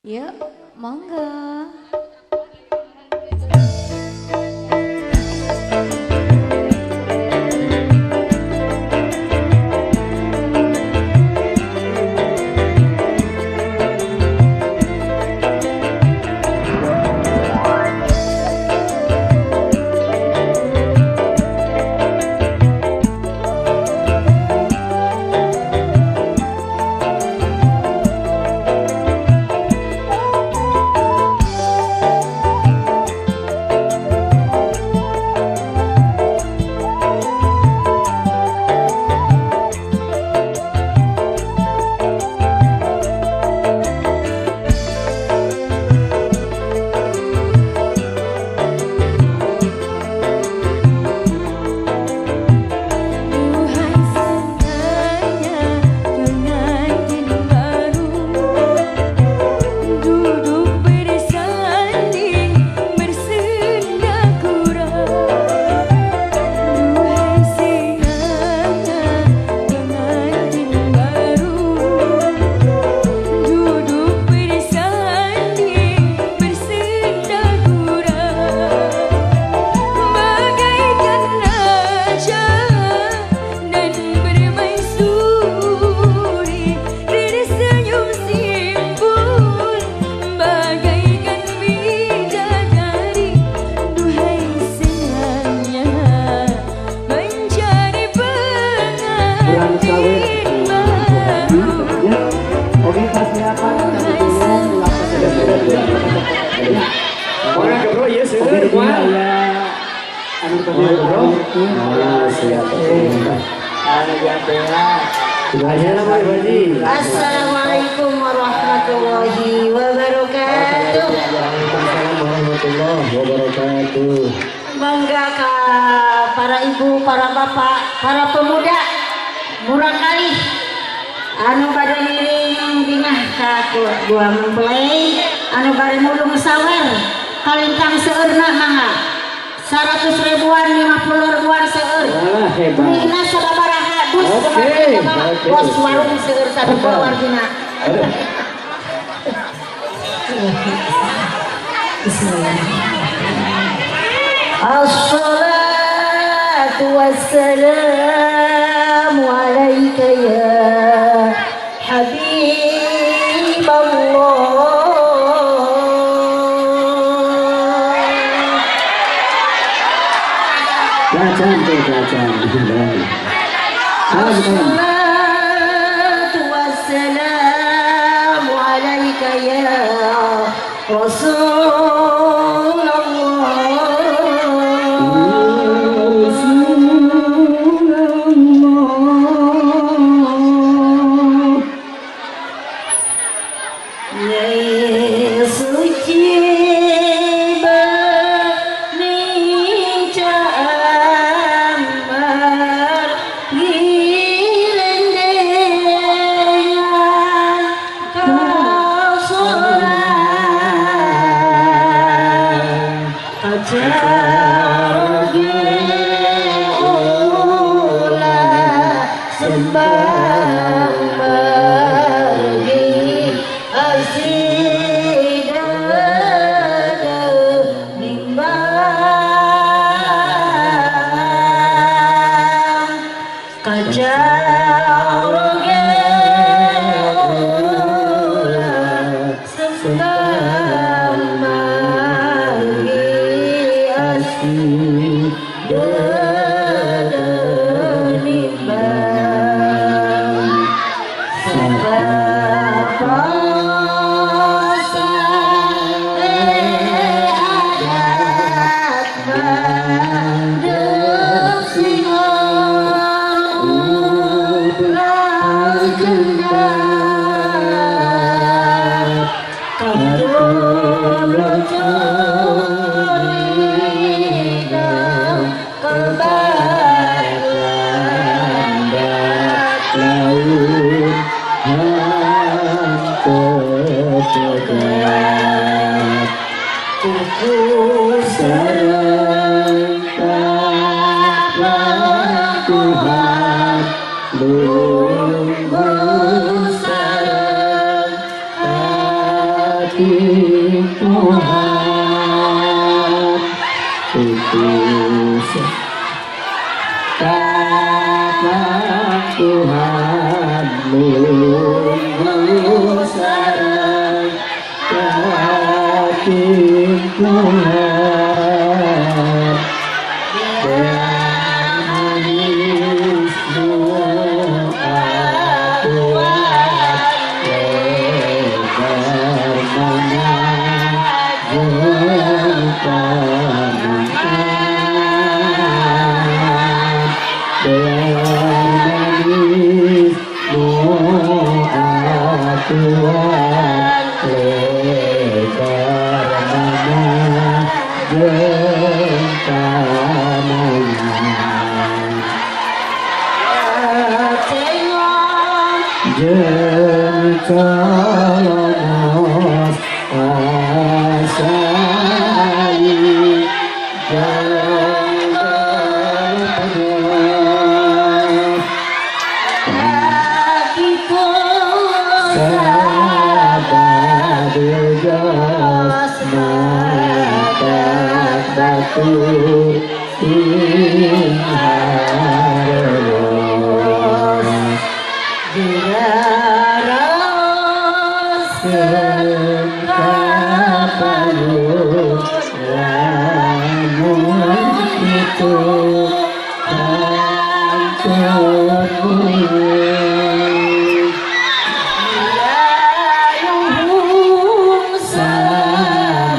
Yuk, monggo. Assalamualaikum warahmatullahi wabarakatuh. Warahmatullahi wabarakatuh. Bangga ka para ibu, para bapak, para pemuda murah kali anu bade ngiring bingah ka dua mempelai anu bade mulung sawer kalintang seurna mangga 100 ribuan 50 ribuan seur. Ini sababaraha dus bos warung seur satu wargina. Assalatu wassalamu alaika ya Habiballah. Assalatu wassalamu alaika ya Rasulullah. Tuhan putus kata Tuhan lunggu sarang kaki Tuhan dan manis doa Tuhan lebar mana bermanis doa Tuhan lebar mana jengkolongos asai jengkolongos Kakiku sahabat Jos mata batu harus diraros sengkapayut lamun itu kantormu Dayung selamat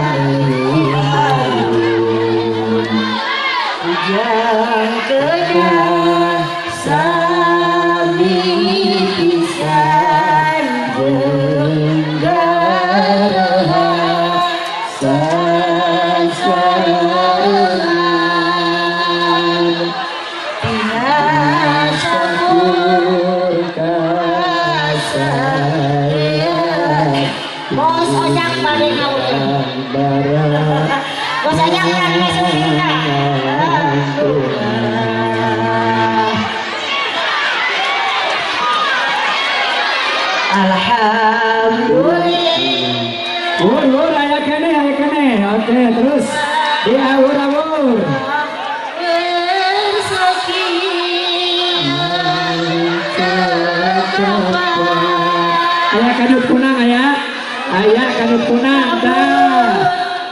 dengan Yang kedua sami pisan Benggaraha sansaran Syukur kasayang Bos ojak pada ngawin Bos ojak kan masuk kita Alhamdulillah Wur, ayah kene. Oke, terus diawur-awur. Ayah kadut kunang, ayah. Ayah kadut kunang, dah.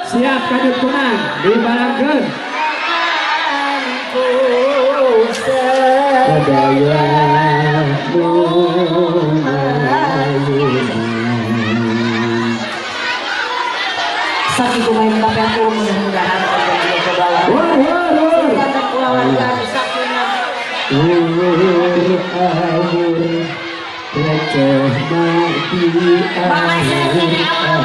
Siap kadut kunang, dibalangkeun. Sadaya Sakit kumain tapi aku mudah-mudahan aku ke bawah. Kata keluarga sakitnya. Receh mati receh mati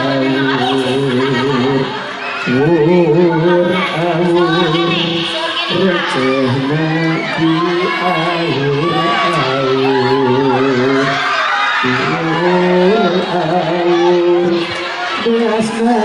biasa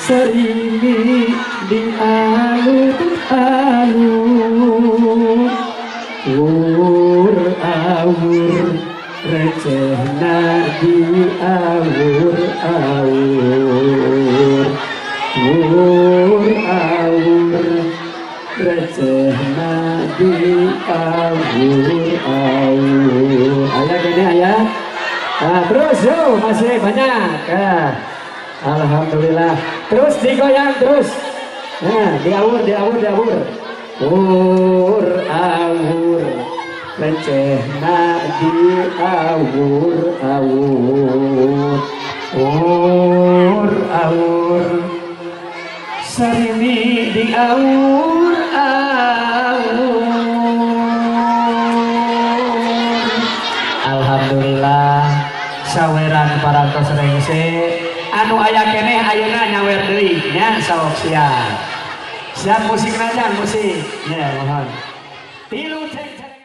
serini di alur-alur awur receh di awur-awur awur receh di awur-awur ayah gini ayah. Nah, terus yo masih banyak ya. Alhamdulillah. Terus digoyang terus. Nah, diawur. Awur receh di awur serini di awur Alhamdulillah saweran parantos rengse anu aya keneh ayeuna nyawer deui nya sok siap musik najan musik ya mohon tilu cek